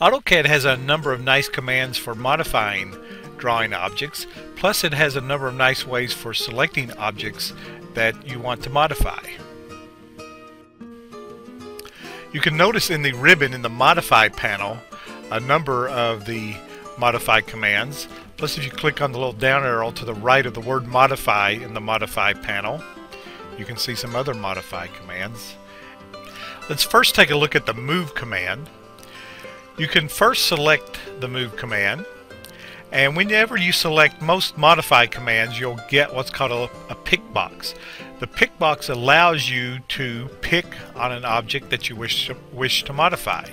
AutoCAD has a number of nice commands for modifying drawing objects, plus it has a number of nice ways for selecting objects that you want to modify. You can notice in the ribbon in the Modify panel a number of the Modify commands, plus if you click on the little down arrow to the right of the word Modify in the Modify panel, you can see some other Modify commands. Let's first take a look at the Move command. You can first select the Move command, and whenever you select most Modify commands, you'll get what's called a pick box. The pick box allows you to pick on an object that you wish to modify.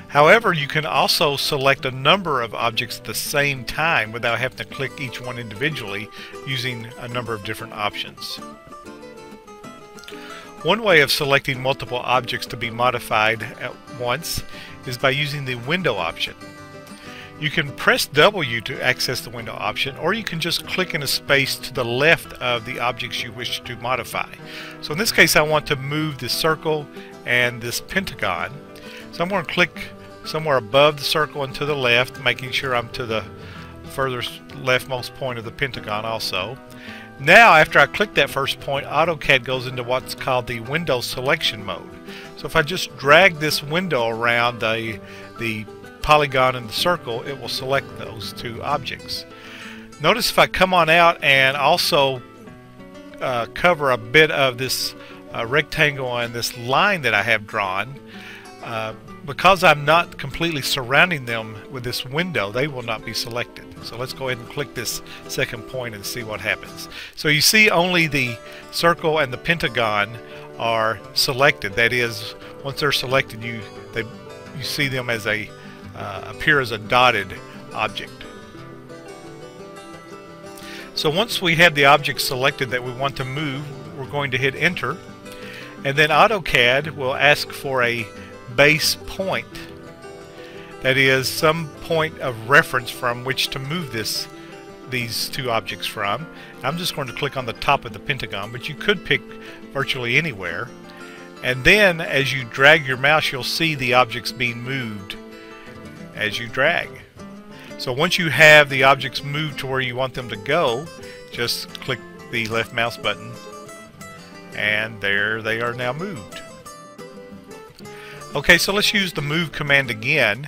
However, you can also select a number of objects at the same time without having to click each one individually using a number of different options. One way of selecting multiple objects to be modified at once is by using the Window option. You can press W to access the Window option, or you can just click in a space to the left of the objects you wish to modify. So in this case I want to move this circle and this pentagon. So I'm going to click somewhere above the circle and to the left, making sure I'm to the furthest leftmost point of the pentagon also. Now after I click that first point, AutoCAD goes into what's called the window selection mode. So if I just drag this window around the polygon and the circle, it will select those two objects. Notice if I come on out and also cover a bit of this rectangle and this line that I have drawn, because I'm not completely surrounding them with this window, they will not be selected. So let's go ahead and click this second point and see what happens. So you see only the circle and the pentagon are selected. That is, once they're selected, you see them as appear as a dotted object. So once we have the object selected that we want to move, we're going to hit Enter, and then AutoCAD will ask for a base point. That is, some point of reference from which to move these two objects from. I'm just going to click on the top of the pentagon, but you could pick virtually anywhere. And then as you drag your mouse, you'll see the objects being moved as you drag. So once you have the objects moved to where you want them to go, just click the left mouse button, and there they are now moved. Okay, so let's use the Move command again,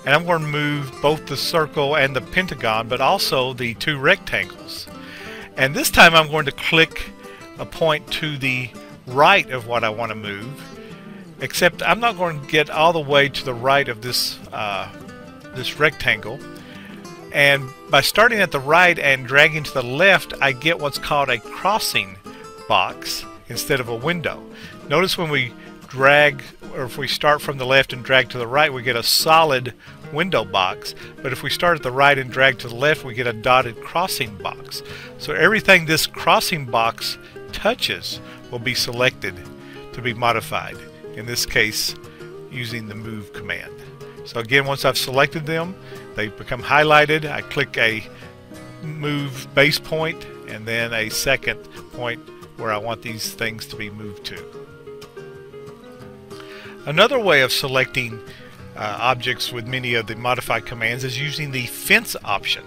and I'm going to move both the circle and the pentagon, but also the two rectangles. And this time I'm going to click a point to the right of what I want to move, except I'm not going to get all the way to the right of this rectangle. And by starting at the right and dragging to the left, I get what's called a crossing box instead of a window. Notice when we drag, or if we start from the left and drag to the right, we get a solid window box, but if we start at the right and drag to the left, we get a dotted crossing box. So everything this crossing box touches will be selected to be modified, in this case using the Move command. So again, once I've selected them, they become highlighted. I click a Move base point and then a second point where I want these things to be moved to. Another way of selecting objects with many of the Modify commands is using the Fence option.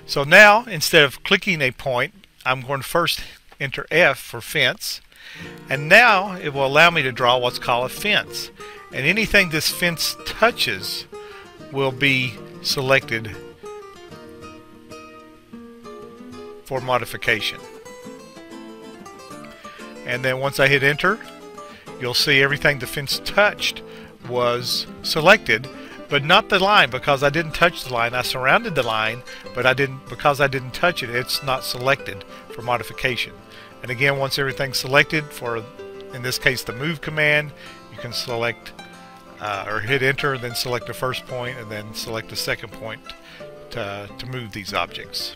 So now, instead of clicking a point, I'm going to first enter F for fence, and now it will allow me to draw what's called a fence. And anything this fence touches will be selected for modification. And then once I hit enter, you'll see everything the fence touched was selected, but not the line, because I didn't touch the line. I surrounded the line, but because I didn't touch it, it's not selected for modification. And again, once everything's selected for, in this case, the Move command, you can select or hit enter, then select the first point, and then select the second point to move these objects.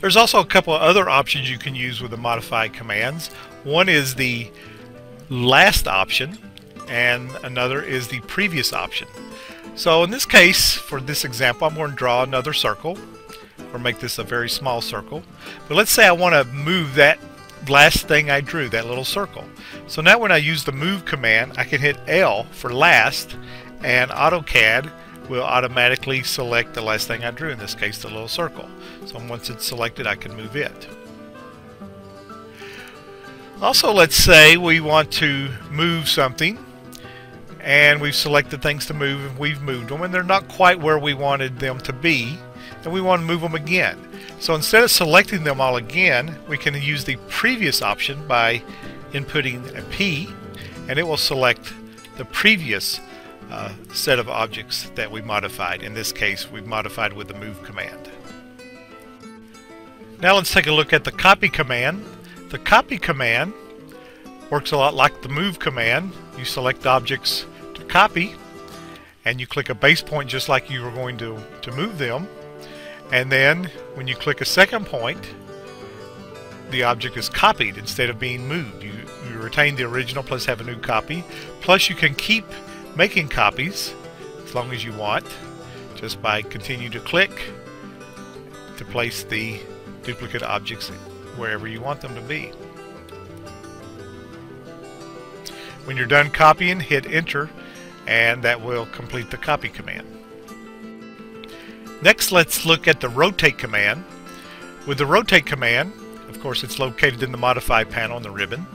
There's also a couple of other options you can use with the Modify commands. One is the last option, and another is the previous option. So in this case, for this example, I'm going to draw another circle, or make this a very small circle. But let's say I want to move that last thing I drew, that little circle. So now when I use the move command, I can hit L for last, and AutoCAD will automatically select the last thing I drew, in this case the little circle. So once it's selected, I can move it. Also, let's say we want to move something, and we've selected things to move, and we've moved them, and they're not quite where we wanted them to be, and we want to move them again. So instead of selecting them all again, we can use the previous option by inputting a P, and it will select the previous set of objects that we modified. In this case, we've modified with the move command. Now let's take a look at the copy command. The copy command works a lot like the move command. You select objects to copy, and you click a base point just like you were going to move them. And then when you click a second point, the object is copied instead of being moved. You retain the original plus have a new copy. Plus you can keep making copies as long as you want, just by continuing to click to place the duplicate objects wherever you want them to be. When you're done copying, hit enter, and that will complete the copy command. Next, let's look at the rotate command. With the rotate command, of course it's located in the modify panel in the ribbon.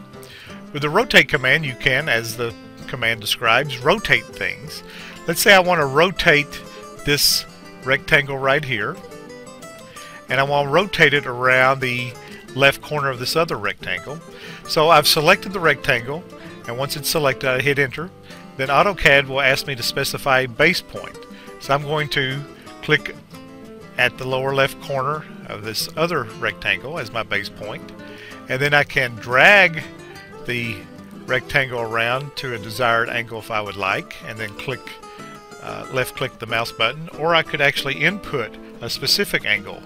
With the rotate command, you can, as the command describes, rotate things. Let's say I want to rotate this rectangle right here, and I want to rotate it around the left corner of this other rectangle. So I've selected the rectangle, and once it's selected, I hit enter. Then AutoCAD will ask me to specify a base point. So I'm going to click at the lower left corner of this other rectangle as my base point, and then I can drag the rectangle around to a desired angle if I would like, and then left click the mouse button, or I could actually input a specific angle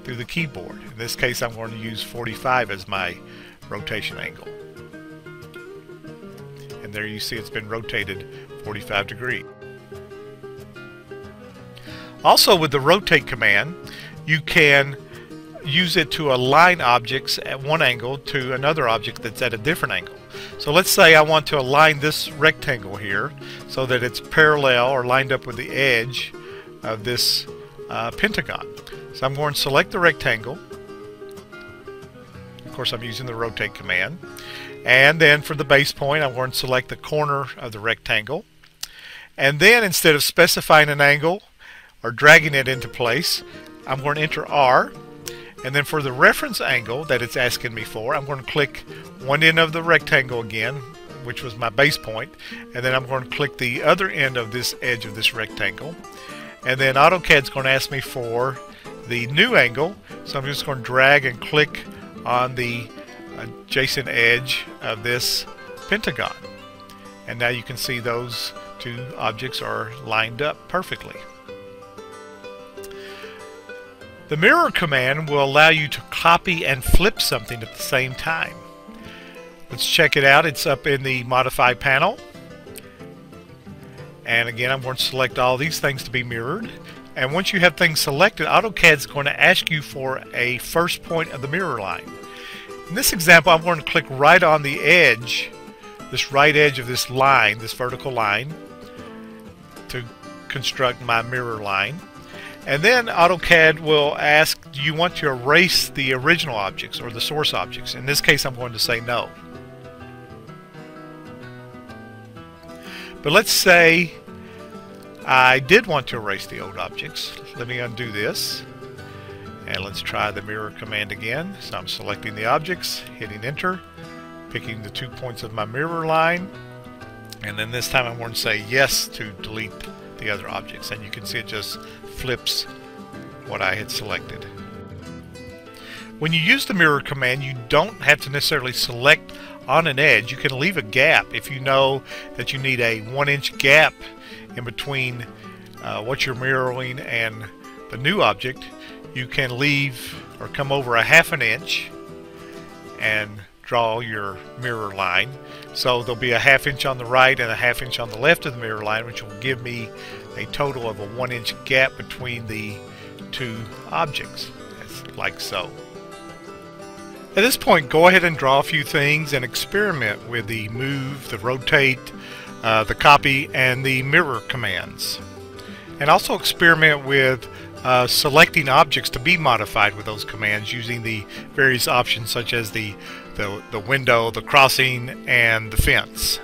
through the keyboard. In this case, I'm going to use 45 as my rotation angle, and there you see it's been rotated 45 degrees. Also, with the rotate command, you can use it to align objects at one angle to another object that's at a different angle. So let's say I want to align this rectangle here so that it's parallel or lined up with the edge of this pentagon. So I'm going to select the rectangle. Of course, I'm using the rotate command. And then for the base point, I'm going to select the corner of the rectangle. And then instead of specifying an angle or dragging it into place, I'm going to enter R. And then for the reference angle that it's asking me for, I'm going to click one end of the rectangle again, which was my base point, and then I'm going to click the other end of this edge of this rectangle. And then AutoCAD's going to ask me for the new angle, so I'm just going to drag and click on the adjacent edge of this pentagon. And now you can see those two objects are lined up perfectly. The mirror command will allow you to copy and flip something at the same time. Let's check it out. It's up in the modify panel. And again, I'm going to select all these things to be mirrored. And once you have things selected, AutoCAD is going to ask you for a first point of the mirror line. In this example, I'm going to click right on the edge, this right edge of this line, this vertical line, to construct my mirror line. And then AutoCAD will ask, do you want to erase the original objects or the source objects? In this case, I'm going to say no. But let's say I did want to erase the old objects. Let me undo this. And let's try the mirror command again. So I'm selecting the objects, hitting enter, picking the 2 points of my mirror line. And then this time I'm going to say yes to delete the other objects. And you can see it just flips what I had selected. When you use the mirror command, you don't have to necessarily select on an edge. You can leave a gap if you know that you need a 1-inch gap in between what you're mirroring and the new object. You can leave or come over a 1/2 inch and draw your mirror line. So there'll be a 1/2 inch on the right and a 1/2 inch on the left of the mirror line, which will give me a total of a 1-inch gap between the to objects, like so. At this point, go ahead and draw a few things and experiment with the move, the rotate, the copy, and the mirror commands. And also experiment with selecting objects to be modified with those commands using the various options such as the window, the crossing, and the fence.